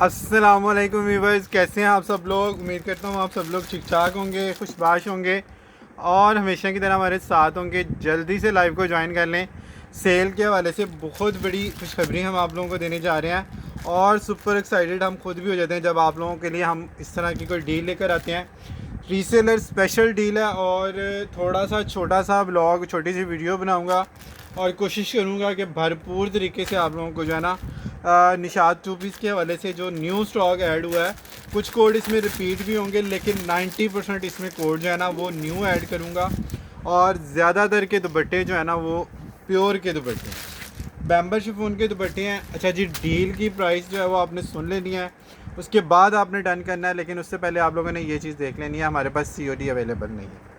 अस्सलामुअलैकुम व्यूअर्स, कैसे हैं आप सब लोग। उम्मीद करता हूँ आप सब लोग ठीक ठाक होंगे, खुशबाश होंगे और हमेशा की तरह हमारे साथ होंगे। जल्दी से लाइव को ज्वाइन कर लें। सेल के हवाले से बहुत बड़ी खुशखबरी हम आप लोगों को देने जा रहे हैं और सुपर एक्साइटेड हम खुद भी हो जाते हैं जब आप लोगों के लिए हम इस तरह की कोई डील लेकर आते हैं। रीसेलर स्पेशल डील है और थोड़ा सा छोटा सा ब्लॉग, छोटी सी वीडियो बनाऊँगा और कोशिश करूँगा कि भरपूर तरीके से आप लोगों को जो है ना निशात टू पीस के हवाले से जो न्यू स्टॉक ऐड हुआ है, कुछ कोड इसमें रिपीट भी होंगे लेकिन 90% इसमें कोड जो है ना वो न्यू ऐड करूँगा। और ज़्यादातर के दुपट्टे जो है ना वो प्योर के दुपट्टे हैं, बैम्बर शिफॉन के दुपट्टे हैं। अच्छा जी, डील की प्राइस जो है वो आपने सुन लेनी है, उसके बाद आपने डन करना है, लेकिन उससे पहले आप लोगों ने ये चीज़ देख लेनी है हमारे पास COD अवेलेबल नहीं है।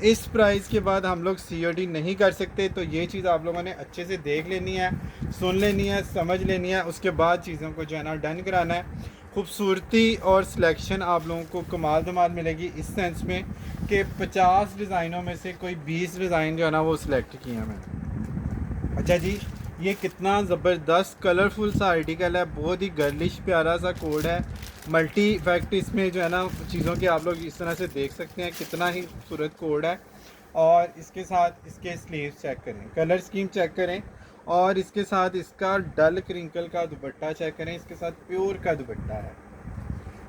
इस प्राइस के बाद हम लोग COD नहीं कर सकते, तो ये चीज़ आप लोगों ने अच्छे से देख लेनी है, सुन लेनी है, समझ लेनी है, उसके बाद चीज़ों को जो है ना डन कराना है। खूबसूरती और सिलेक्शन आप लोगों को कमाल धमाल मिलेगी इस सेंस में कि 50 डिज़ाइनों में से कोई 20 डिज़ाइन जो है ना वो सिलेक्ट किए हैं मैंने। अच्छा जी, ये कितना ज़बरदस्त कलरफुल सा आर्टिकल है, बहुत ही गर्लिश प्यारा सा कोड है। मल्टी इफेक्ट इसमें जो है ना चीज़ों के आप लोग इस तरह से देख सकते हैं, कितना ही खूबसूरत कोड है। और इसके साथ इसके स्लीव्स चेक करें, कलर स्कीम चेक करें और इसके साथ इसका डल क्रिंकल का दुपट्टा चेक करें, इसके साथ प्योर का दुपट्टा है।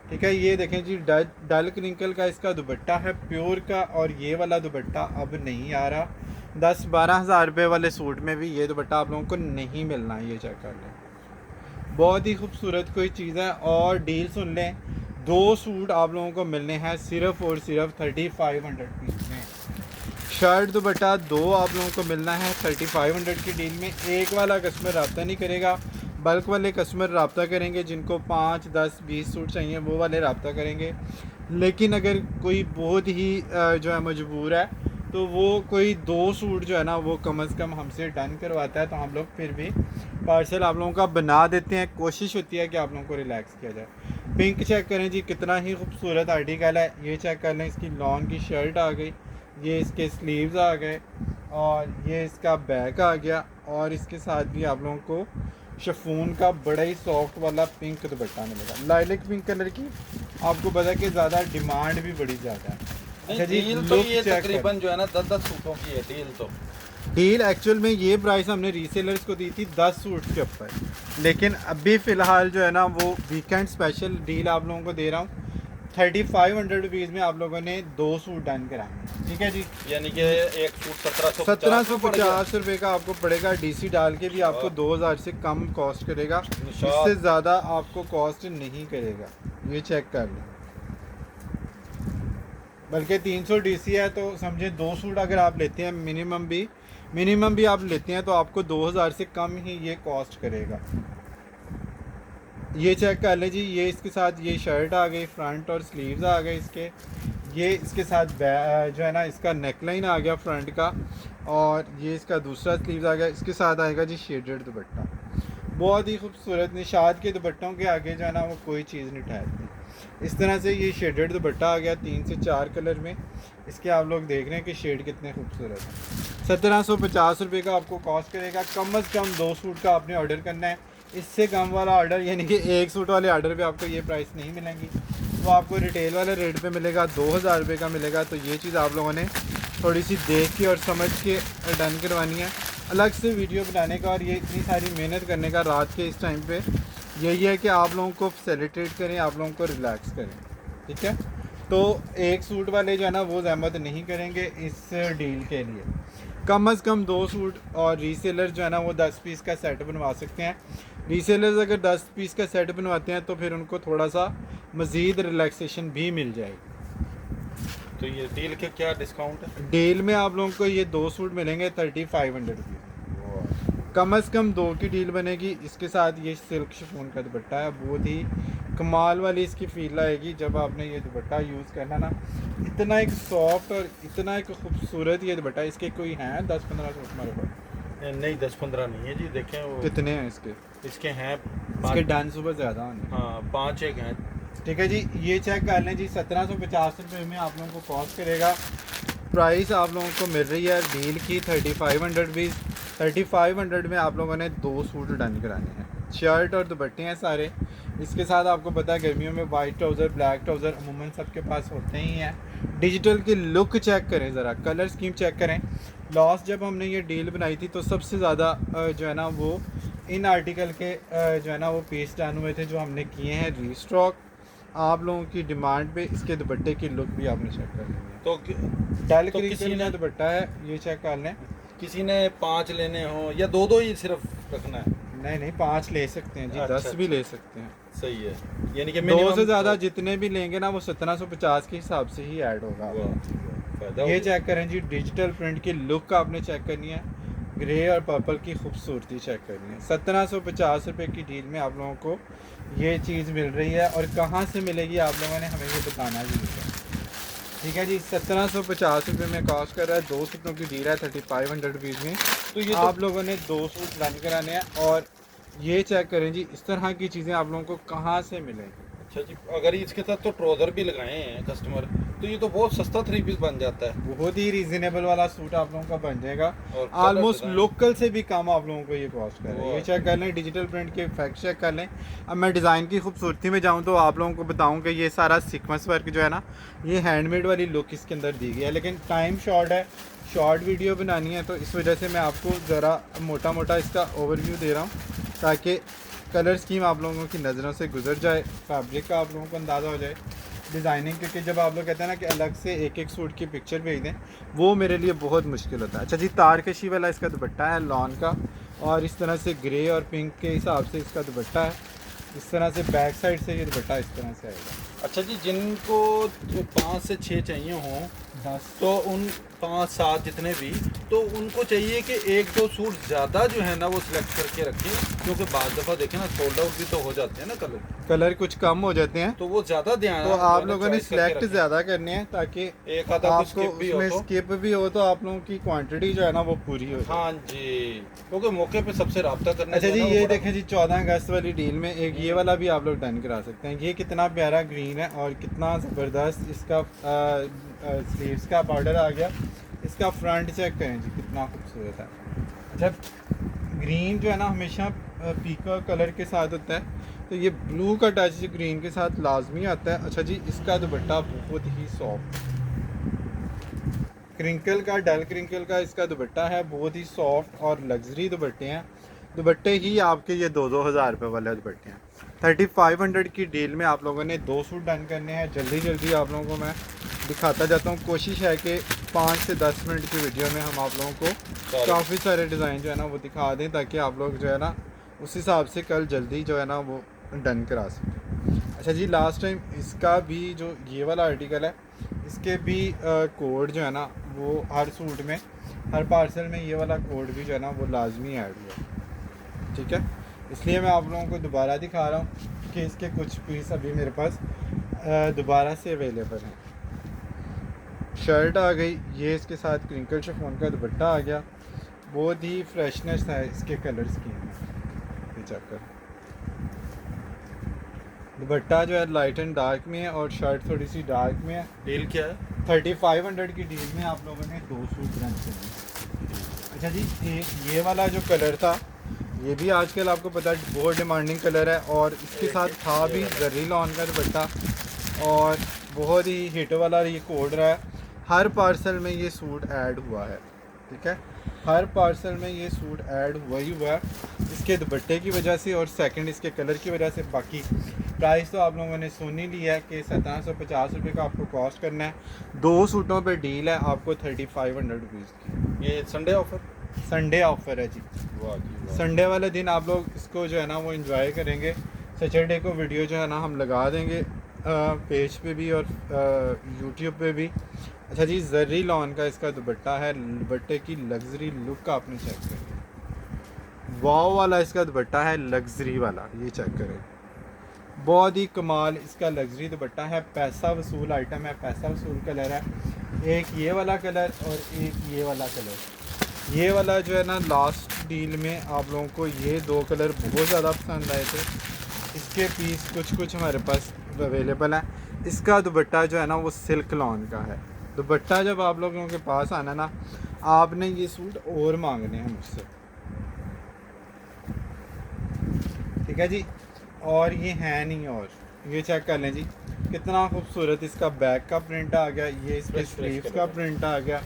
ठीक है, ये देखें जी, डल क्रिंकल का इसका दुपट्टा है प्योर का, और ये वाला दुपट्टा अब नहीं आ रहा। 10-12 हज़ार रुपये वाले सूट में भी ये दुपट्टा आप लोगों को नहीं मिलना है, ये चेक कर लें। बहुत ही खूबसूरत कोई चीज़ है। और डील सुन लें, 2 सूट आप लोगों को मिलने हैं सिर्फ़ और सिर्फ 3500 पीस में। शर्ट दुपट्टा 2 आप लोगों को मिलना है 3500 की डील में। एक वाला कस्टमर रब्ता नहीं करेगा, बल्क वाले कस्टमर रब्ता करेंगे। जिनको 5, 10, 20 सूट चाहिए वो वाले रब्ता करेंगे। लेकिन अगर कोई बहुत ही जो है मजबूर है, तो वो कोई 2 सूट जो है ना वो कम से कम हमसे डन करवाता है, तो हम लोग फिर भी पार्सल आप लोगों का बना देते हैं। कोशिश होती है कि आप लोगों को रिलैक्स किया जाए। पिंक चेक करें जी, कितना ही खूबसूरत आर्टिकल है, ये चेक कर लें। इसकी लॉन्ग की शर्ट आ गई, ये इसके स्लीव्स आ गए और ये इसका बैक आ गया, और इसके साथ भी आप लोगों को शिफॉन का बड़ा ही सॉफ्ट वाला पिंक दुपट्टा मिलेगा, लाइलिक पिंक कलर की। आपको पता है कि ज़्यादा डिमांड भी बड़ी ज़्यादा है। अच्छा जी, डील तो ये तकरीबन जो है ना 10-10 सूटों की है डील। तो डील एक्चुअल में ये प्राइस हमने रीसेलर्स को दी थी 10 सूट के ऊपर, लेकिन अभी फ़िलहाल जो है ना वो वीकेंड स्पेशल डील आप लोगों को दे रहा हूँ। 3500 रुपीज़ में आप लोगों ने 2 सूट डन कराएंगे। ठीक है जी, यानी कि एक सूट 1750 रुपये का आपको पड़ेगा। DC डाल के भी आपको 2000 से कम कॉस्ट करेगा, इससे ज़्यादा आपको कॉस्ट नहीं करेगा, ये चेक कर लें। बल्कि 300 DC है, तो समझे 2 सूट अगर आप लेते हैं मिनिमम भी आप लेते हैं तो आपको 2000 से कम ही ये कॉस्ट करेगा। ये चेक कर लें जी, ये इसके साथ ये शर्ट आ गई, फ्रंट और स्लीव्स आ गए इसके। ये इसके साथ जो है ना इसका नेकलाइन आ गया फ्रंट का, और ये इसका दूसरा स्लीव्स आ गया। इसके साथ आएगा जी शेडेड दुपट्टा, बहुत ही खूबसूरत। निशात के दुपट्टों के आगे जो है ना वो कोई चीज़ नहीं ठहरती। इस तरह से ये शेडेड दुपट्टा आ गया 3 से 4 कलर में। इसके आप लोग देख रहे हैं कि शेड कितने खूबसूरत हैं। 1750 रुपये का आपको कॉस्ट करेगा। कम अज़ कम 2 सूट का आपने ऑर्डर करना है। इससे कम वाला ऑर्डर, यानी कि 1 सूट वाले ऑर्डर पे आपको ये प्राइस नहीं मिलेंगी, तो आपको रिटेल वाले रेट पे मिलेगा, 2000 रुपये का मिलेगा। तो ये चीज़ आप लोगों ने थोड़ी सी देख के और समझ के डन करवानी है। अलग से वीडियो बनाने का और ये इतनी सारी मेहनत करने का रात के इस टाइम पे यही है कि आप लोगों को फैसिलिटेट करें, आप लोगों को रिलैक्स करें। ठीक है, तो 1 सूट वाले जो है ना वो जहमत नहीं करेंगे इस डील के लिए। कम अज़ कम 2 सूट, और रीसेलर जो है ना वो 10 पीस का सेट बनवा सकते हैं। रीसेलर्स अगर 10 पीस का सेट बनवाते हैं तो फिर उनको थोड़ा सा मज़ीद रिलैक्सेशन भी मिल जाएगी। तो ये डील के क्या डिस्काउंट है? डील में आप लोगों को ये 2 सूट मिलेंगे 3500 रुपये। कम अज़ कम 2 की डील बनेगी। इसके साथ ये सिल्क शिफॉन का दुपट्टा है, बहुत ही कमाल वाली इसकी फील आएगी जब आपने ये दुपट्टा यूज़ करना ना। इतना एक सॉफ्ट और इतना एक खूबसूरत ये दुपट्टा। इसके कोई हैं 10-15 सूट हमारे पास? नहीं 10-15 नहीं है जी, देखें वो कितने हैं इसके? इसके हैं इसके डांस सुबह ज़्यादा होने। हाँ 5 एक हैं। ठीक है जी, ये चेक कर लें जी, 1750 रुपये में आप लोगों को कॉस्ट करेगा। प्राइस आप लोगों को मिल रही है डील की 3500 रुपीज़। 3500 में आप लोगों ने 2 सूट डन कराने हैं। शर्ट और दुपट्टे हैं सारे। इसके साथ आपको पता है गर्मियों में वाइट ट्राउज़र ब्लैक ट्राउज़र अमूमन सबके पास होते ही हैं। डिजिटल की लुक चेक करें ज़रा, कलर स्कीम चेक करें। लास्ट जब हमने ये डील बनाई थी तो सबसे ज़्यादा जो है ना वो इन आर्टिकल के जो है ना वो पीस डन हुए थे जो हमने किए हैं रीस्टॉक। आप लोगों की डिमांड पे इसके दुपट्टे की लुक भी आपने चेक कर लेनी है। तो डल तो क्रिंकल किसी का ने दुपट्टा है, ये चेक कर लें। किसी ने 5 लेने हो या 2-2 ही सिर्फ रखना है? नहीं नहीं 5 ले सकते हैं जी, अच्छा, 10 भी अच्छा। ले सकते हैं। सही है, यानी कि दो मिनिमम से ज़्यादा जितने भी लेंगे ना वो 1750 के हिसाब से ही ऐड होगा। फायदा ये चेक करें जी, डिजिटल प्रिंट की लुक आपने चेक करनी है, ग्रे और पर्पल की खूबसूरती चेक करनी है। 1750 रुपये की डील में आप लोगों को ये चीज़ मिल रही है और कहाँ से मिलेगी आप लोगों ने हमें ये बताना भी है। ठीक है जी, 1750 रुपये में कॉस्ट कर रहा है, 2 सूटों की डील है 3500 रुपीज़ में। तो ये आप लोगों ने 2 सूट रन कराने हैं और ये चेक करें जी, इस तरह की चीज़ें आप लोगों को कहाँ से मिलेंगी। अच्छा जी, अगर इसके साथ तो ट्राउज़र भी लगाए हैं कस्टमर, तो ये तो बहुत सस्ता 3 पीस बन जाता है। बहुत ही रीजनेबल वाला सूट आप लोगों का बन जाएगा। और ऑलमोस्ट design- लोकल से भी कम आप लोगों को ये कॉस्ट कर रहा है। ये वाह। चेक कर लें, डिजिटल प्रिंट के इफेक्ट चेक कर लें। अब मैं डिज़ाइन की खूबसूरती में जाऊँ तो आप लोगों को बताऊँ कि ये सारा सीक्वेंस वर्क जो है ना, ये हैंडमेड वाली लुक इसके अंदर दी गई है, लेकिन टाइम शॉर्ट है, शॉर्ट वीडियो बनानी है, तो इस वजह से मैं आपको ज़रा मोटा मोटा इसका ओवरव्यू दे रहा हूँ ताकि कलर स्कीम आप लोगों की नज़रों से गुजर जाए, फैब्रिक का आप लोगों को अंदाज़ा हो जाए, डिज़ाइनिंग, क्योंकि जब आप लोग कहते हैं ना कि अलग से एक एक सूट की पिक्चर भेज दें, वो मेरे लिए बहुत मुश्किल होता है। अच्छा जी, तारकशी वाला इसका दुपट्टा है लॉन का, और इस तरह से ग्रे और पिंक के हिसाब से इसका दुपट्टा है। इस तरह से बैक साइड से ये दुपट्टा इस तरह से आएगा। अच्छा जी, जिनको 5 से 6 चाहिए हों, 10 तो उन 5-7 जितने भी, तो उनको चाहिए कि 1-2 सूट ज़्यादा जो है ना वो सिलेक्ट करके रखें, क्योंकि बाद दफ़ा देखें ना सोल्ड आउट भी तो हो जाते हैं ना कलर कुछ कम हो जाते हैं, तो वो ज़्यादा ध्यान तो आप लोगों ने सिलेक्ट ज़्यादा करने हैं ताकि एक आधा कुछ आपको skip भी हो उसमें तो। स्किप भी हो तो आप लोगों की क्वांटिटी जो है ना वो पूरी हो जाए। हाँ जी, क्योंकि मौके पे सबसे रब्ता करना अच्छा जो जी, है ना, ये वो बड़ा- देखें जी 14 अगस्त वाली डील में एक ये वाला भी आप लोग डन करा सकते हैं। ये कितना प्यारा ग्रीन है और कितना ज़बरदस्त इसका स्लीव्स का बॉर्डर आ गया। इसका फ्रंट चेक करें जी, कितना खूबसूरत है। अच्छा, ग्रीन जो है ना हमेशा पीका कलर के साथ होता है, तो ये ब्लू का टच ग्रीन के साथ लाजमी आता है। अच्छा जी, इसका दुपट्टा बहुत ही सॉफ्ट, क्रिंकल का, डल क्रिंकल का इसका दुपट्टा है, बहुत ही सॉफ्ट और लग्जरी दुपट्टे हैं। दुपट्टे ही आपके ये 2-2 हज़ार रुपये वाले दुपट्टे हैं। 3500 की डील में आप लोगों ने 2 सूट डन करने हैं। जल्दी जल्दी आप लोगों को मैं दिखाता जाता हूँ। कोशिश है कि 5 से 10 मिनट की वीडियो में हम आप लोगों को काफ़ी सारे डिज़ाइन जो है ना वो दिखा दें, ताकि आप लोग जो है ना उस हिसाब से कल जल्दी जो है ना वो डन करा सकें। अच्छा जी, लास्ट टाइम इसका भी जो ये वाला आर्टिकल है, इसके भी कोड जो है ना वो हर सूट में, हर पार्सल में ये वाला कोड भी जो है ना वो लाजमी ऐड हुआ है। ठीक है, इसलिए मैं आप लोगों को दोबारा दिखा रहा हूँ कि इसके कुछ पीस अभी मेरे पास दोबारा से अवेलेबल हैं। शर्ट आ गई, ये इसके साथ क्रिंकल शिफॉन का दुपट्टा आ गया, बहुत ही फ्रेशनेस है इसके कलर स्कीम में। ये चेक कर, दुपट्टा जो है लाइट एंड डार्क में है और शर्ट थोड़ी सी डार्क में है। डील क्या है? 3500 की डील में आप लोगों ने 2 सूट रन किए। अच्छा जी, एक ये वाला जो कलर था, ये भी आजकल आपको पता है बहुत डिमांडिंग कलर है, और इसके साथ था भी जर्री लॉन का दुपट्टा और बहुत ही हिट वाला ये कोड रहा है। हर पार्सल में ये सूट ऐड हुआ है। ठीक है, हर पार्सल में ये सूट ऐड हुआ ही हुआ है इसके दुपट्टे की वजह से और सेकंड इसके कलर की वजह से। बाकी प्राइस तो आप लोगों ने सुन ही लिया है कि 1750 रुपये का आपको कॉस्ट करना है। 2 सूटों पे डील है आपको 3500 रुपीज़ की। ये संडे ऑफर? संडे ऑफर है जी। वाह जी वाह। संडे वाले दिन आप लोग इसको जो है ना वो एंजॉय करेंगे। सैटरडे को वीडियो जो है ना हम लगा देंगे पेज पे भी और यूट्यूब पे भी। अच्छा जी, जर्री लॉन का इसका दुपट्टा है, दुपट्टे की लग्जरी लुक आपने चेक करें। वाव वाला इसका दुपट्टा है, लग्जरी वाला, ये चेक करें, बहुत ही कमाल इसका लग्जरी दुपट्टा है। पैसा वसूल आइटम है, पैसा वसूल कलर है। एक ये वाला कलर और एक ये वाला कलर। ये वाला जो है ना लास्ट डील में आप लोगों को ये 2 कलर बहुत ज़्यादा पसंद आए थे। इसके पीस कुछ हमारे पास अवेलेबल है। इसका दुपट्टा जो है ना वो सिल्क लॉन का है। दुपट्टा जब आप लोगों के पास आना ना, आपने ये सूट और मांगने हैं मुझसे। ठीक है जी, और ये है नहीं। और ये चेक कर लें जी, कितना खूबसूरत इसका बैक का प्रिंट आ गया, ये इसके फ्रेश स्लीव्स कलर का है। प्रिंट आ गया।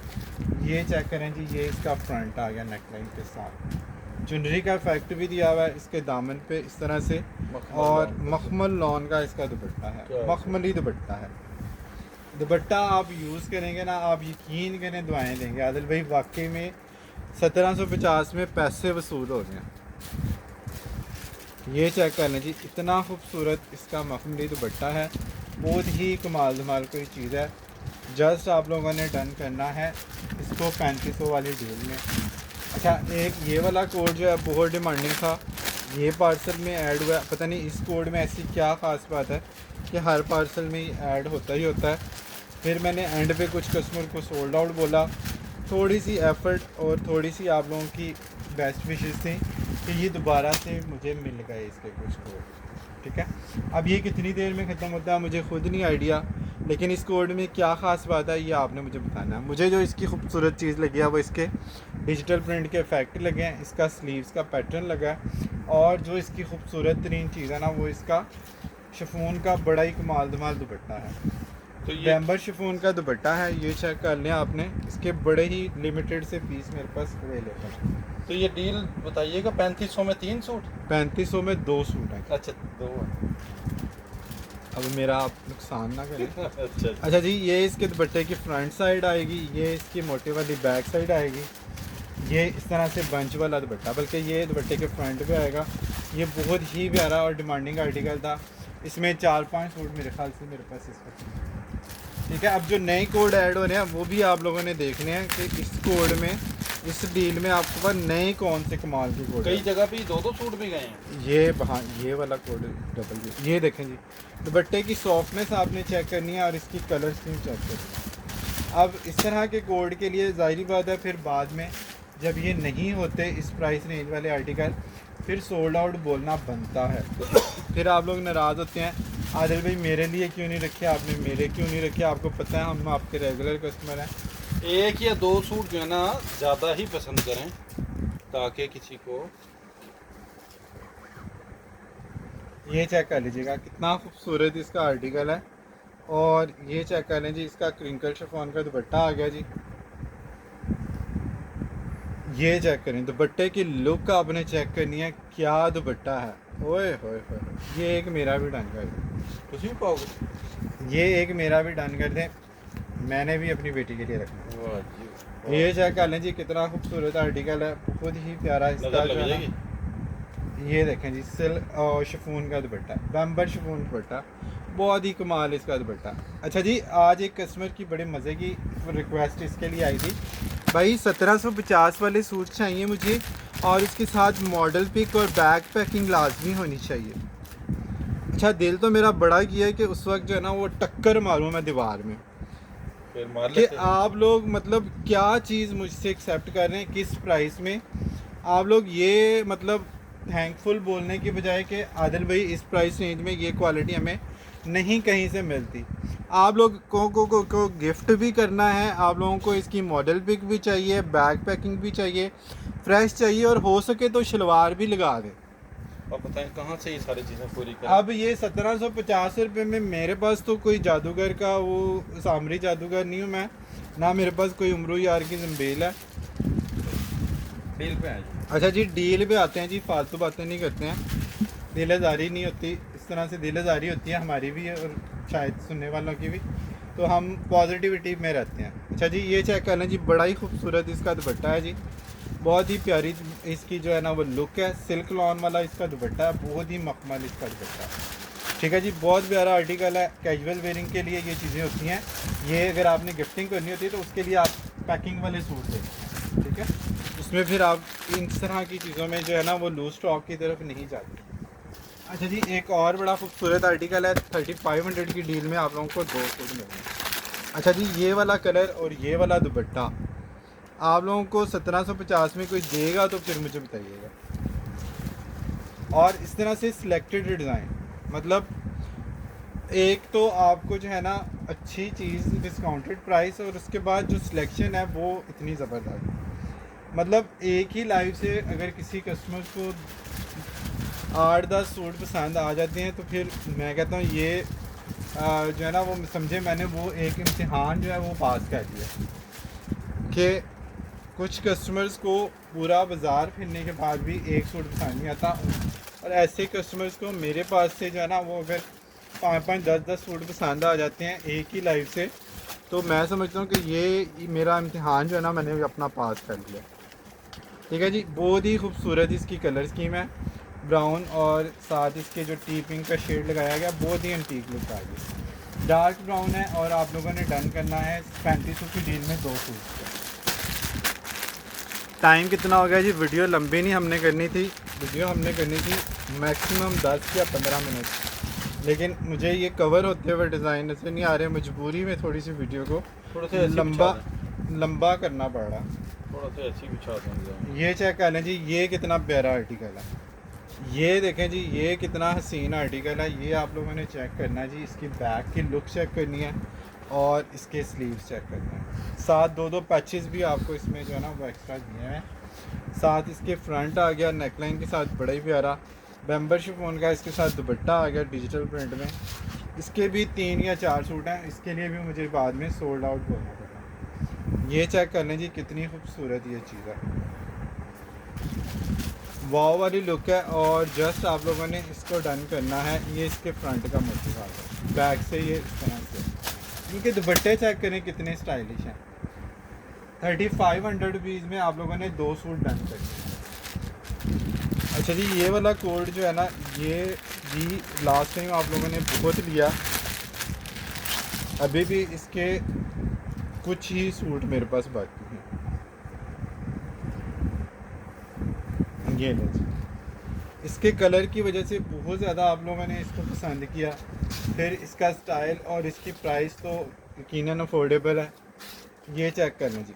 ये चेक करें जी, ये इसका फ्रंट आ गया नेकलाइन के साथ, चुनरी का इफेक्ट भी दिया हुआ है इसके दामन पे इस तरह से। मखमल और लॉन का। मखमल लॉन का इसका दुपट्टा क्या है, है? मखमली दुपट्टा है। दुपट्टा आप यूज़ करेंगे ना, आप यकीन करें दुआएं देंगे। आदिल भाई वाकई में 1750 में पैसे वसूल हो गए हैं। ये चेक कर लें जी, इतना खूबसूरत इसका मखमली दुपट्टा है, बहुत ही कमाल धमाल कोई चीज़ है। जस्ट आप लोगों ने डन करना है इसको 3500 वाली डील में। अच्छा, एक ये वाला कोड जो है बहुत डिमांडिंग था, ये पार्सल में ऐड हुआ है। पता नहीं इस कोड में ऐसी क्या ख़ास बात है कि हर पार्सल में ही ऐड होता ही होता है। फिर मैंने एंड पे कुछ कस्टमर को सोल्ड आउट बोला, थोड़ी सी एफर्ट और थोड़ी सी आप लोगों की बेस्ट विशेस थी कि ये दोबारा से मुझे मिल गए इसके कुछ कोड। ठीक है, अब ये कितनी देर में ख़त्म होता है मुझे खुद नहीं आइडिया, लेकिन इस कोड में क्या ख़ास बात है ये आपने मुझे बताना है। मुझे जो इसकी खूबसूरत चीज़ लगी है वो इसके डिजिटल प्रिंट के इफेक्ट लगे हैं, इसका स्लीव्स का पैटर्न लगा है, और जो इसकी खूबसूरत तरीन चीज़ है ना वो इसका शिफॉन का बड़ा ही कमाल धमाल दुपट्टा है। तो ये बैम्बर शिफॉन का दुपट्टा है, ये चेक कर लें आपने। इसके बड़े ही लिमिटेड से पीस मेरे पास अवेलेबल है। तो ये डील बताइएगा 3500 में 3 सूट। 3500 में 2 सूट हैं। अच्छा 2 है। अब मेरा आप नुकसान ना करें। अच्छा अच्छा जी, ये इसके दुपट्टे की फ्रंट साइड आएगी, ये इसकी मोटी वाली बैक साइड आएगी, ये इस तरह से बंच वाला दुपट्टा, बल्कि ये दुपट्टे के फ्रंट पे आएगा। ये बहुत ही प्यारा और डिमांडिंग आर्टिकल था, इसमें 4-5 सूट मेरे ख्याल से मेरे पास इस वक्त। ठीक है, अब जो नए कोड ऐड हो रहे हैं वो भी आप लोगों ने देखने हैं कि इस कोड में, इस डील में आपके पास नए कौन से कमाल के कोड कई हैं। जगह पे 2-2 सूट भी गए हैं। ये वाला कोड डबल, ये देखें जी, दुपट्टे की सॉफ्टनेस आपने चेक करनी है और इसकी कलर स्कीम चेक करनी है। अब इस तरह के कोड के लिए ज़ाहिर बात है फिर बाद में जब ये नहीं होते इस प्राइस रेंज वाले आर्टिकल, फिर सोल्ड आउट बोलना बनता है। फिर आप लोग नाराज़ होते हैं, आदिल भाई मेरे लिए क्यों नहीं रखे आपने, मेरे क्यों नहीं रखे। आपको पता है हम आपके रेगुलर कस्टमर हैं। 1 या 2 सूट जो है ना ज़्यादा ही पसंद करें ताकि किसी को। ये चेक कर लीजिएगा कितना खूबसूरत इसका आर्टिकल है, और ये चेक कर लें जी, इसका क्रिंकल शिफॉन का दुपट्टा आ गया जी। ये चेक करें, दुपट्टे की लुक आपने चेक करनी है, क्या दुपट्टा है। ओए होए होए, ये एक मेरा भी डन कर दें, कुछ भी पाओगे। ये एक मेरा भी डन कर दें, मैंने भी अपनी बेटी के लिए रखना। वाह जी, वाह। ये चेक कर लें जी, कितना खूबसूरत आर्टिकल है, बहुत ही प्यारा इसका नजर जो लग है जाएगी। ना। ये देखें जी, सिल्क और शिफॉन का दुपट्टा, बैम्बर शिफॉन दुपट्टा, बहुत ही कमाल इसका दुपट्टा। अच्छा जी, आज एक कस्टमर की बड़े मज़े की रिक्वेस्ट इसके लिए आई थी, भाई 1750 वाले सूट चाहिए मुझे, और इसके साथ मॉडल पिक और बैक पैकिंग लाजमी होनी चाहिए। अच्छा, दिल तो मेरा बड़ा किया है कि उस वक्त जो है ना वो टक्कर मारूँ मैं दीवार में फिर मार कि लेते हैं। आप लोग मतलब क्या चीज़ मुझसे एक्सेप्ट कर रहे हैं, किस प्राइस में। आप लोग ये मतलब थैंकफुल बोलने की बजाय कि आदिल भाई इस प्राइस रेंज में ये क्वालिटी हमें नहीं कहीं से मिलती। आप लोग को गिफ्ट भी करना है, आप लोगों को इसकी मॉडल पिक भी चाहिए, बैक पैकिंग भी चाहिए, फ्रेश चाहिए, और हो सके तो शलवार भी लगा दें। अब बताएं कहाँ से ये सारी चीज़ें पूरी करें। अब ये 1750 रुपये में, मेरे पास तो कोई जादूगर का वो सामरी जादूगर नहीं हूँ मैं, ना मेरे पास कोई उम्रू यार की जम्बील है। डील पे आए। अच्छा जी, डील पे आते हैं जी, फालतू बातें नहीं करते हैं, दिलदारी नहीं होती, इस तरह से दिलदारी होती है हमारी भी और शायद सुनने वालों की भी, तो हम पॉजिटिविटी में रहते हैं। अच्छा जी, ये चेक कर लें जी, बड़ा ही खूबसूरत इसका दुपट्टा है जी, बहुत ही प्यारी इसकी जो है ना वो लुक है, सिल्क लॉन वाला इसका दुपट्टा है, बहुत ही मखमल इसका दुपट्टा है। ठीक है जी, बहुत प्यारा आर्टिकल है, कैजुअल वेयरिंग के लिए ये चीज़ें होती हैं। ये अगर आपने गिफ्टिंग करनी होती है तो उसके लिए आप पैकिंग वाले सूट दें। ठीक है, उसमें फिर आप इन तरह की चीज़ों में जो है ना वो लूज स्टॉक की तरफ नहीं जाते। अच्छा जी, एक और बड़ा खूबसूरत आर्टिकल है, 3500 की डील में आप लोगों को 2 सूट मिलेंगे। अच्छा जी, ये वाला कलर और ये वाला दुपट्टा आप लोगों को 1750 में कोई देगा तो फिर मुझे बताइएगा। और इस तरह से सिलेक्टेड डिज़ाइन, मतलब एक तो आपको जो है ना अच्छी चीज़ डिस्काउंटेड प्राइस, और उसके बाद जो सिलेक्शन है वो इतनी ज़बरदस्त। मतलब एक ही लाइव से अगर किसी कस्टमर को 8-10 सूट पसंद आ जाते हैं तो फिर मैं कहता हूँ ये जो है ना वो समझे मैंने वो एक इम्तिहान जो है वो पास कर दिया कि कुछ कस्टमर्स को पूरा बाज़ार फिरने के बाद भी एक सूट पसंद नहीं आता, और ऐसे कस्टमर्स को मेरे पास से जो है ना वो अगर 5-5 10-10 सूट पसंद आ जाते हैं एक ही लाइव से, तो मैं समझता हूँ कि ये मेरा इम्तिहान जो है ना मैंने अपना पास कर लिया। ठीक है जी, बहुत ही खूबसूरत इसकी कलर स्कीम है, ब्राउन और साथ इसके जो टी पिंक का शेड लगाया गया बहुत ही एंटीक लुक आ गई। डार्क ब्राउन है और आप लोगों ने डन करना है 3500 की डील में 2 सूट। टाइम कितना हो गया जी? वीडियो लंबी नहीं हमने करनी थी, वीडियो हमने करनी थी मैक्सिमम 10 या 15 मिनट, लेकिन मुझे ये कवर होते हुए डिज़ाइन ऐसे नहीं आ रहे, मजबूरी में थोड़ी सी वीडियो को थोड़ा सा लंबा करना पड़ रहा। थोड़ा सा ऐसी बिछा देंगे। ये चेक कर लें जी, ये कितना प्यारा आर्टिकल है, ये देखें जी ये कितना हसीन आर्टिकल है। ये आप लोगों ने चेक करना है जी, इसकी बैक की लुक चेक करनी है और इसके स्लीव्स चेक करना है। साथ 2-2 पैचेस भी आपको इसमें जो है ना वो एक्स्ट्रा दिए हैं। साथ इसके फ्रंट आ गया नेकलाइन के साथ बड़ा ही प्यारा बैम्बर शिफॉन का, इसके साथ दुपट्टा आ गया डिजिटल प्रिंट में। इसके भी 3 या 4 सूट हैं, इसके लिए भी मुझे बाद में सोल्ड आउट बोलना पड़ा। ये चेक कर लें जी कितनी खूबसूरत ये चीज़ है, वाव वाली लुक है। और जस्ट आप लोगों ने इसको डन करना है। ये इसके फ्रंट का मोटिव आ गया, बैक से ये इस तरह से। इनके दुपट्टे चेक करें कितने स्टाइलिश हैं। 3500 रुपीज़ में आप लोगों ने 2 सूट डन कर दिए। अच्छा जी, ये वाला कोड जो है ना ये भी लास्ट टाइम आप लोगों ने बहुत लिया, अभी भी इसके कुछ ही सूट मेरे पास बाकी हैं। ये लो जी, इसके कलर की वजह से बहुत ज़्यादा आप लोगों ने इसको पसंद किया। फिर इसका स्टाइल और इसकी प्राइस तो यकीनन अफोर्डेबल है। ये चेक कर लें जी,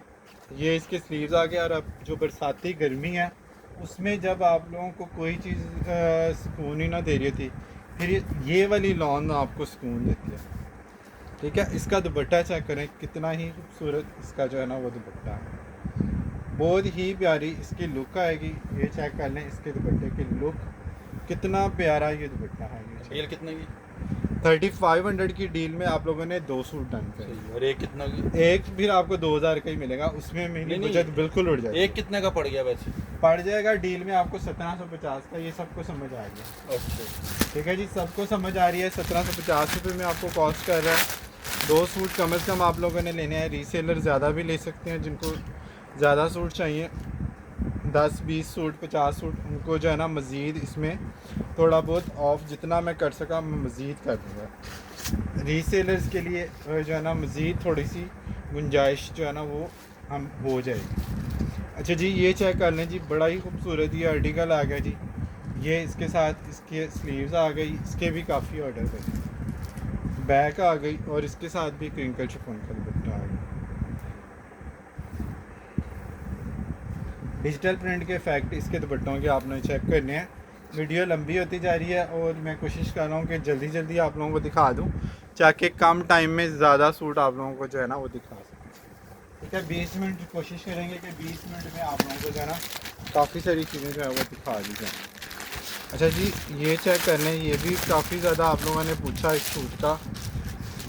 ये इसके स्लीव्स आ गए। और अब जो बरसाती गर्मी है उसमें जब आप लोगों को कोई चीज़ सुकून ही ना दे रही थी, फिर ये वाली लॉन आपको सुकून देती है। ठीक है, इसका दुपट्टा चेक करें कितना ही खूबसूरत इसका जो है ना वो दुपट्टा है, बहुत ही प्यारी इसकी लुक आएगी। ये चेक कर लें इसके दुपट्टे की लुक, कितना प्यारा ये दुपट्टा है। ये कितने की? 3500 की डील में आप लोगों ने 2 सूट डन करे। और एक कितना की? एक फिर आपको 2000 का ही मिलेगा, उसमें मेरी बचत बिल्कुल उड़ जाएगी। एक कितने का पड़ गया वैसे? पड़ जाएगा डील में आपको 1750 का। ये सबको समझ आ गया? अच्छा ठीक है जी, सबको समझ आ रही है। 1750 रुपये में आपको कॉस्ट कर रहा है। 2 सूट कम से कम आप लोगों ने लेने हैं। रीसेलर ज़्यादा भी ले सकते हैं, जिनको ज़्यादा सूट चाहिए 10-20 सूट 50 सूट, उनको जो है ना मज़ीद इसमें थोड़ा बहुत ऑफ जितना मैं कर सका मैं मज़ीद कर दूँगा। रीसेलर्स के लिए जो है ना मज़ीद थोड़ी सी गुंजाइश जो है ना वो हम हो जाएगी। अच्छा जी, ये चेक कर लें जी, बड़ा ही खूबसूरत ये आर्टिकल आ गया जी। ये इसके साथ इसके स्लीव्स आ गई, इसके भी काफ़ी ऑर्डर कर, बैक आ गई और इसके साथ भी क्रिंकल शिफॉन का दुपट्टा आ गया। डिजिटल प्रिंट के इफेक्ट इसके दुपट्टों के आपने चेक करने हैं। वीडियो लंबी होती जा रही है और मैं कोशिश कर रहा हूँ कि जल्दी जल्दी आप लोगों को दिखा दूँ, ताकि कम टाइम में ज़्यादा सूट आप लोगों को जो है ना वो दिखा सकें। ठीक है, 20 मिनट कोशिश करेंगे कि 20 मिनट में आप लोगों को जो है ना काफ़ी सारी चीज़ें जो है वो दिखा दी जाएँ। अच्छा जी, ये चेक कर लें, ये भी काफ़ी ज़्यादा आप लोगों ने पूछा इस सूट का।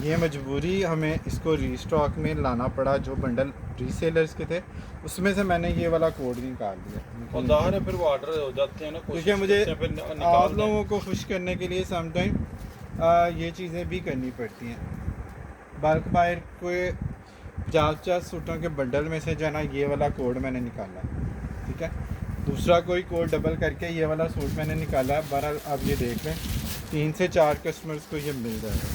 ये मजबूरी हमें इसको रीस्टॉक में लाना पड़ा, जो बंडल रीसेलर्स के थे उसमें से मैंने ये वाला कोड निकाल दिया। और ज़ाहिर है फिर वो ऑर्डर हो जाते हैं ना, क्योंकि मुझे आप लोगों को खुश करने के लिए सम टाइम ये चीज़ें भी करनी पड़ती हैं। बल्क बायर कोई 50 सूटों के बंडल में से जो है ना ये वाला कोड मैंने निकाला। ठीक है, दूसरा कोई कोड डबल करके ये वाला सूट मैंने निकाला है। बहरहाल आप ये देख लें, 3 से 4 कस्टमर्स को ये मिल जाएगा।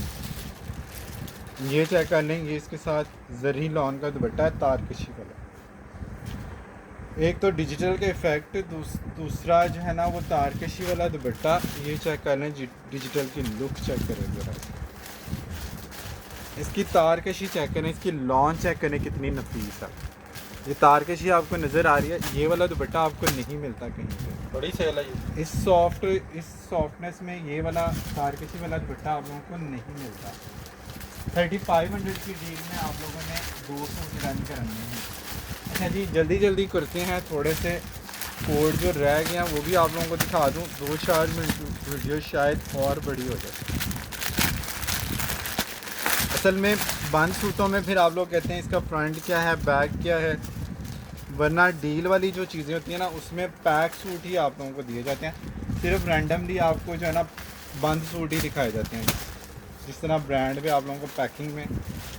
ये चेक कर लें, ये इसके साथ जरी लॉन का दुपट्टा है तारकशी वाला। एक तो डिजिटल के इफेक्ट, दूसरा जो है ना वो तारकशी वाला दुपट्टा। ये चेक कर लें, डिजिटल की लुक चेक करें ज़रा, इसकी तारकशी चेक करें, इसकी लॉन चेक करें कितनी नफीस है। ये तारकशी आपको नज़र आ रही है, ये वाला दुपट्टा आपको नहीं मिलता कहीं पे। बड़ी सेल है ये। इस सॉफ्टनेस में ये वाला तारकशी वाला दुपट्टा आप लोगों को नहीं मिलता। 3500 की डील में आप लोगों ने 200 रन करने हैं। अच्छा जी, जल्दी जल्दी करते हैं, थोड़े से कोड जो रह गए हैं वो भी आप लोगों को दिखा दूँ। 2-4 मिनट वीडियो शायद और बड़ी हो जाए। असल में बंद सूटों में फिर आप लोग कहते हैं इसका फ्रंट क्या है, बैक क्या है, वरना डील वाली जो चीज़ें होती हैं ना उसमें पैक सूट ही आप लोगों को दिए जाते हैं। सिर्फ रैंडमली आपको जो है ना बंद सूट ही दिखाए जाते हैं। जिस तरह ब्रांड पे आप लोगों को पैकिंग में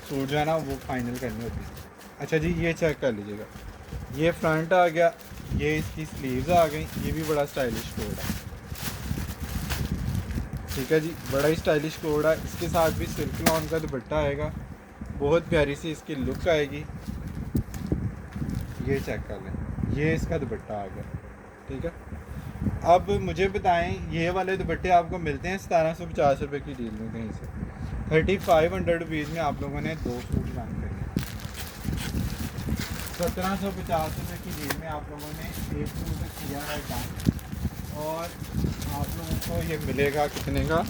सूट जो है ना वो फाइनल करनी होती है। अच्छा जी, ये चेक कर लीजिएगा, ये फ्रंट आ गया, ये इसकी स्लीव्स आ गई। ये भी बड़ा स्टाइलिश कोड है, ठीक है जी, बड़ा ही स्टाइलिश कोड है। इसके साथ भी सिल्क लॉन का दुपट्टा आएगा, बहुत प्यारी सी इसकी लुक आएगी। ये चेक कर लें, ये इसका दुपट्टा आ गया, ठीक है। अब मुझे बताएं, ये वाले दुपट्टे आपको मिलते हैं 1750 रुपये की डील में कहीं से। 3500 रुपीज़ में आप लोगों ने 2 सूट रन कर लिए। 1750 रुपये की डील में आप लोगों ने 1 सूट किया है डन, और आप लोगों को ये मिलेगा कितने का?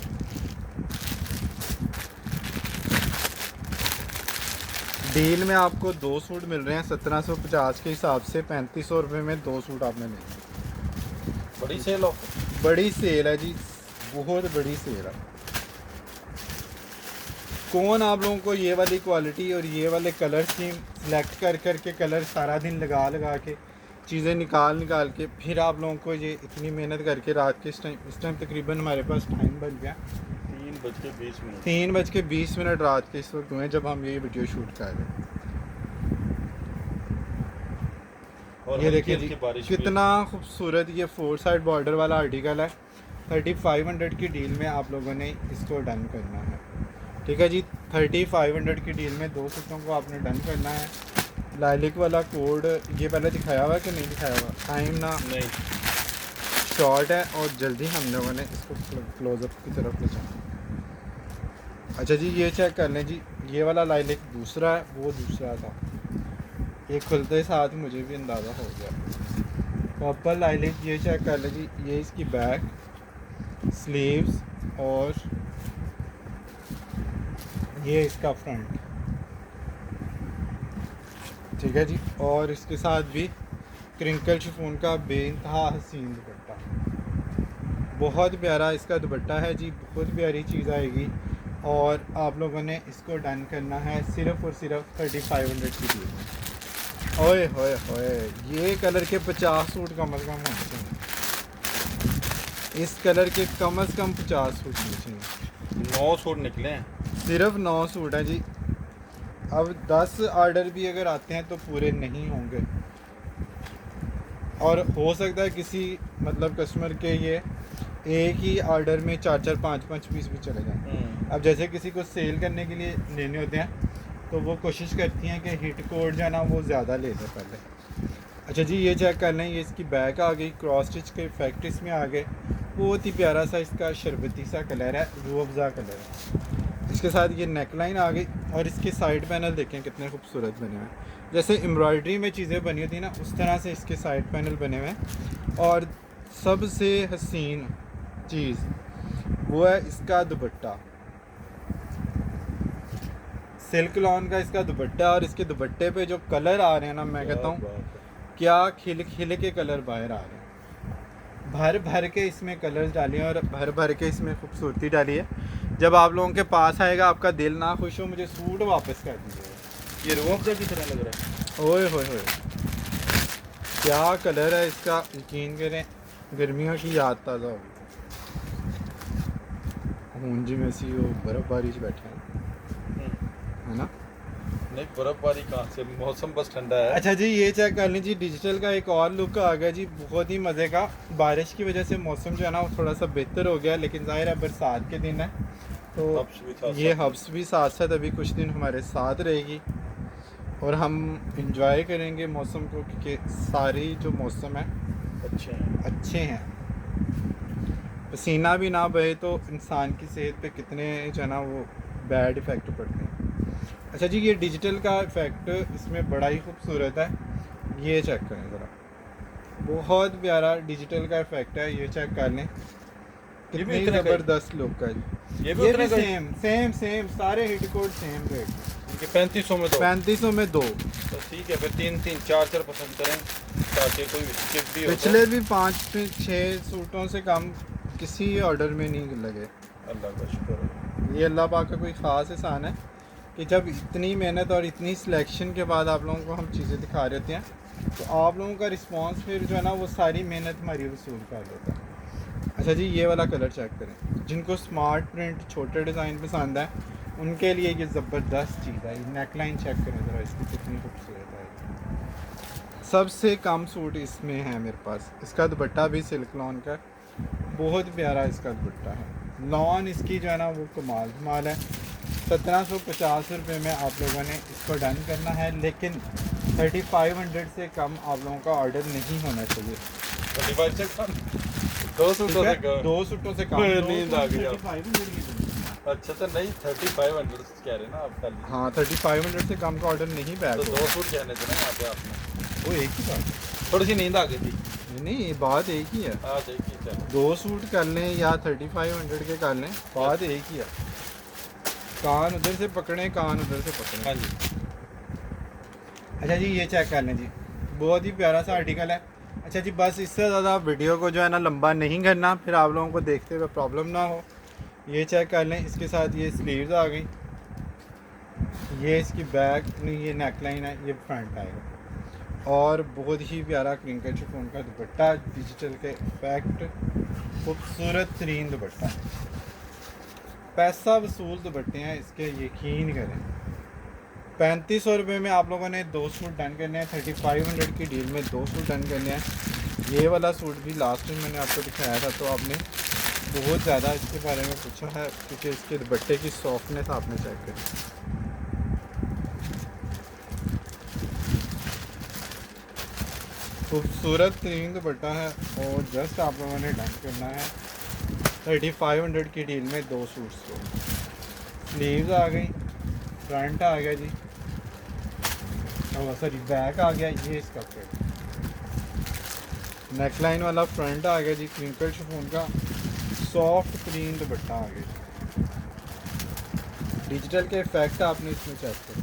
डील में आपको 2 सूट मिल रहे हैं 1750 के हिसाब से। 3500 रुपये में 2 सूट आपने मिले। बड़ी सेल हो, बड़ी सेल है जी, बहुत बड़ी सेल है। कौन आप लोगों को ये वाली क्वालिटी और ये वाले कलर स्कीम सेलेक्ट कर कर के कलर सारा दिन लगा लगा के चीज़ें निकाल के फिर आप लोगों को ये इतनी मेहनत करके रात के इस टाइम तकरीबन हमारे पास टाइम बन गया 3:20 रात के इस वक्त हुए जब हम ये वीडियो शूट कर रहे हैं। और ये देखिए जी बारिश कितना खूबसूरत ये 4 साइड बॉर्डर वाला आर्टिकल है। 3500 की डील में आप लोगों ने इसको डन करना है, ठीक है जी। 3500 की डील में 2 सूटों को आपने डन करना है। लाइलिक वाला कोड ये पहले दिखाया हुआ है कि नहीं दिखाया हुआ? टाइम ना नहीं, शॉर्ट है और जल्दी हम लोगों ने इसको क्लोजअप की तरफ ले जाना। अच्छा जी, ये चेक कर लें जी, ये वाला लाइलिक दूसरा है, वो दूसरा था। ये खुलते साथ मुझे भी अंदाज़ा हो गया। पर्पल लाइलिक, ये चेक कर लें जी, ये इसकी बैक, स्लीव्स और ये इसका फ्रंट, ठीक है जी। और इसके साथ भी क्रिंकल शिफॉन का बेइंतहा हसीन दुपट्टा, बहुत प्यारा इसका दुपट्टा है जी, बहुत प्यारी चीज़ आएगी। और आप लोगों ने इसको डन करना है सिर्फ़ और सिर्फ 3500 की डील। ओए होए होए, ये कलर के 50 सूट कम अज़ कम होने चाहिए। इस कलर के कम अज़ कम 50 सूट होने चाहिए। 9 सूट निकले हैं, सिर्फ 9 सूट हैं जी। अब 10 ऑर्डर भी अगर आते हैं तो पूरे नहीं होंगे, और हो सकता है किसी मतलब कस्टमर के ये एक ही ऑर्डर में 4-4, 5-5 पीस भी चले जाएं। अब जैसे किसी को सेल करने के लिए लेने होते हैं तो वो कोशिश करती हैं कि हिट कोड जो है ना वो ज़्यादा ले लें पहले। अच्छा जी, ये चेक कर लें, ये इसकी बैक आ गई, क्रॉस स्टिच के इफेक्ट इसमें आ गए। बहुत ही प्यारा सा इसका शरबती सा कलर है, रूह अफ़ज़ा कलर है। इसके साथ ये नेक लाइन आ गई, और इसके साइड पैनल देखें कितने खूबसूरत बने हुए हैं। जैसे एम्ब्रॉयडरी में चीज़ें बनी होती हैं ना, उस तरह से इसके साइड पैनल बने हुए हैं। और सबसे हसीन चीज़ वो है इसका दुपट्टा, सिल्क लॉन का इसका दुपट्टा। और इसके दुपट्टे पे जो कलर आ रहे हैं ना, मैं कहता हूँ क्या खिल खिल के कलर बाहर आ रहे हैं। भर भर के इसमें कलर्स डालिए और भर भर के इसमें खूबसूरती डालिए। जब आप लोगों के पास आएगा, आपका दिल ना खुश हो, मुझे सूट वापस कर दीजिएगा। ये रूह अफ़ज़ा की तरह लग रहा है। ओए होए होए, क्या कलर है इसका, यकीन करें गर्मियों की याद ताज़ा होगी। हूँ जी में सी वो बर्फ़बारी से बैठे हैं, है ना? नहीं, बर्फबारी कहाँ से, मौसम बस ठंडा है। अच्छा जी, ये चेक कर लीजिए, डिजिटल का एक और लुक आ गया जी, बहुत ही मज़े का। बारिश की वजह से मौसम जो है ना वो थोड़ा सा बेहतर हो गया, लेकिन ज़ाहिर है बरसात के दिन है तो ये हब्स भी साथ साथ अभी कुछ दिन हमारे साथ रहेगी, और हम इंजॉय करेंगे मौसम को, क्योंकि सारी जो मौसम है अच्छे हैं। पसीना भी ना बहे तो इंसान की सेहत पे कितने जो है ना वो बैड इफ़ेक्ट पड़ते हैं। अच्छा जी, ये डिजिटल का इफ़ेक्ट इसमें बड़ा ही खूबसूरत है, ये चेक करें ज़रा, बहुत प्यारा डिजिटल का इफ़ेक्ट है। ये चेक कर लें, कितनी ज़बरदस्त लुक है। ये भी सेम सारे हिट कोड सेम रेट। ठीक है 3500 में दो। 3500 में दो। तो ठीक है फिर 3-3 4 पसंद करें ताकि कोई स्किप भी हो। पिछले भी 5-6 सूटों से कम किसी ऑर्डर में नहीं लगे। अल्लाह का शुक्र है। ये अल्लाह पाक का कोई ख़ास एहसान है कि जब इतनी मेहनत और इतनी सिलेक्शन के बाद आप लोगों को हम चीज़ें दिखा रहे होते हैं तो आप लोगों का रिस्पांस फिर जो है ना वो सारी मेहनत हमारी वसूल कर देता है। अच्छा जी, ये वाला कलर चेक करें। जिनको स्मार्ट प्रिंट छोटे डिज़ाइन पसंद है उनके लिए ये ज़बरदस्त चीज़ है। नेक लाइन चेक करें ज़रा इसकी, कितनी खूबसूरत है। सबसे कम सूट इसमें है मेरे पास। इसका दुपट्टा भी सिल्क लॉन का, बहुत प्यारा इसका दुपट्टा है। लॉन इसकी जो है ना वो कमाल है। 1750 रुपये में आप लोगों ने इसको डन करना है, लेकिन 3500 से कम आप लोगों का ऑर्डर नहीं होना चाहिए। 35 से कम 2 सूटों से कम। 2 सूटों से कम। मुझे नींद आ गई अब। 3500 की दूंगा। अच्छा तो नहीं 3500 कह रहे ना आप कल। हाँ 3500 से कम का ऑर्डर नहीं बैग तो 2 सूट कहने थे ना यहाँ पे आपने। वो एक ही बात है। थोड़ी सी नींद आ गई थी। नहीं ये बात एक ही है। हाँ देखिए चलो। 2 सूट कर लें या 3500 के कर लें, बात एक ही है। कान उधर से पकड़ें, कान उधर से पकड़ें। हाँ जी। अच्छा जी, ये चेक कर लें जी, बहुत ही प्यारा सा आर्टिकल है। अच्छा जी, बस इससे ज़्यादा वीडियो को जो है ना लंबा नहीं करना, फिर आप लोगों को देखते हुए प्रॉब्लम ना हो। ये चेक कर लें, इसके साथ ये स्लीव्स आ गई, ये इसकी बैक नहीं, ये नेक लाइन है, ये फ्रंट आएगा और बहुत ही प्यारा क्रिंकल शिफॉन का दुपट्टा, डिजिटल के इफेक्ट, खूबसूरत तरीन दुपट्टा, पैसा वसूल दुपट्टे हैं इसके, यकीन करें। 3500 रुपये में आप लोगों ने 2 सूट डन करने हैं। 3500 की डील में 2 सूट डन करने हैं। ये वाला सूट भी लास्ट टाइम मैंने आपको दिखाया था तो आपने बहुत ज़्यादा इसके बारे में पूछा है क्योंकि इसके दुपट्टे की सॉफ्टनेस आपने चेक करी। खूबसूरत तरीन दुपट्टा है और जस्ट आप लोगों ने डन करना है 3500 की डील में 2 सूट्स को। स्लीव्स आ गई, फ्रंट आ गया जी, सॉरी बैक आ गया, ये इसका फिट, नेक लाइन वाला फ्रंट आ गया जी, क्रिंकल शिफॉन का सॉफ्ट तरीन दुपट्टा आ गया। डिजिटल के इफेक्ट आपने इसमें चेक करें,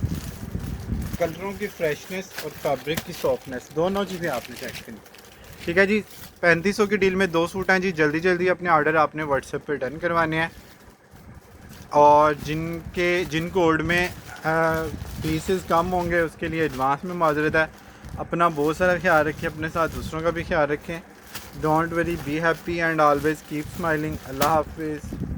कलरों की फ्रेशनेस और फैब्रिक की सॉफ्टनेस, दोनों चीज़ें आपने चेक करी। ठीक है जी, 3500 की डील में 2 सूट हैं जी। जल्दी जल्दी अपने ऑर्डर आपने व्हाट्सएप पे डन करवाने हैं और जिन कोड में पीसेस कम होंगे उसके लिए एडवांस में माजरत है। अपना बहुत सारा ख्याल रखें, अपने साथ दूसरों का भी ख्याल रखें। Don't worry, be happy and always keep smiling. अल्लाह हाफिज़।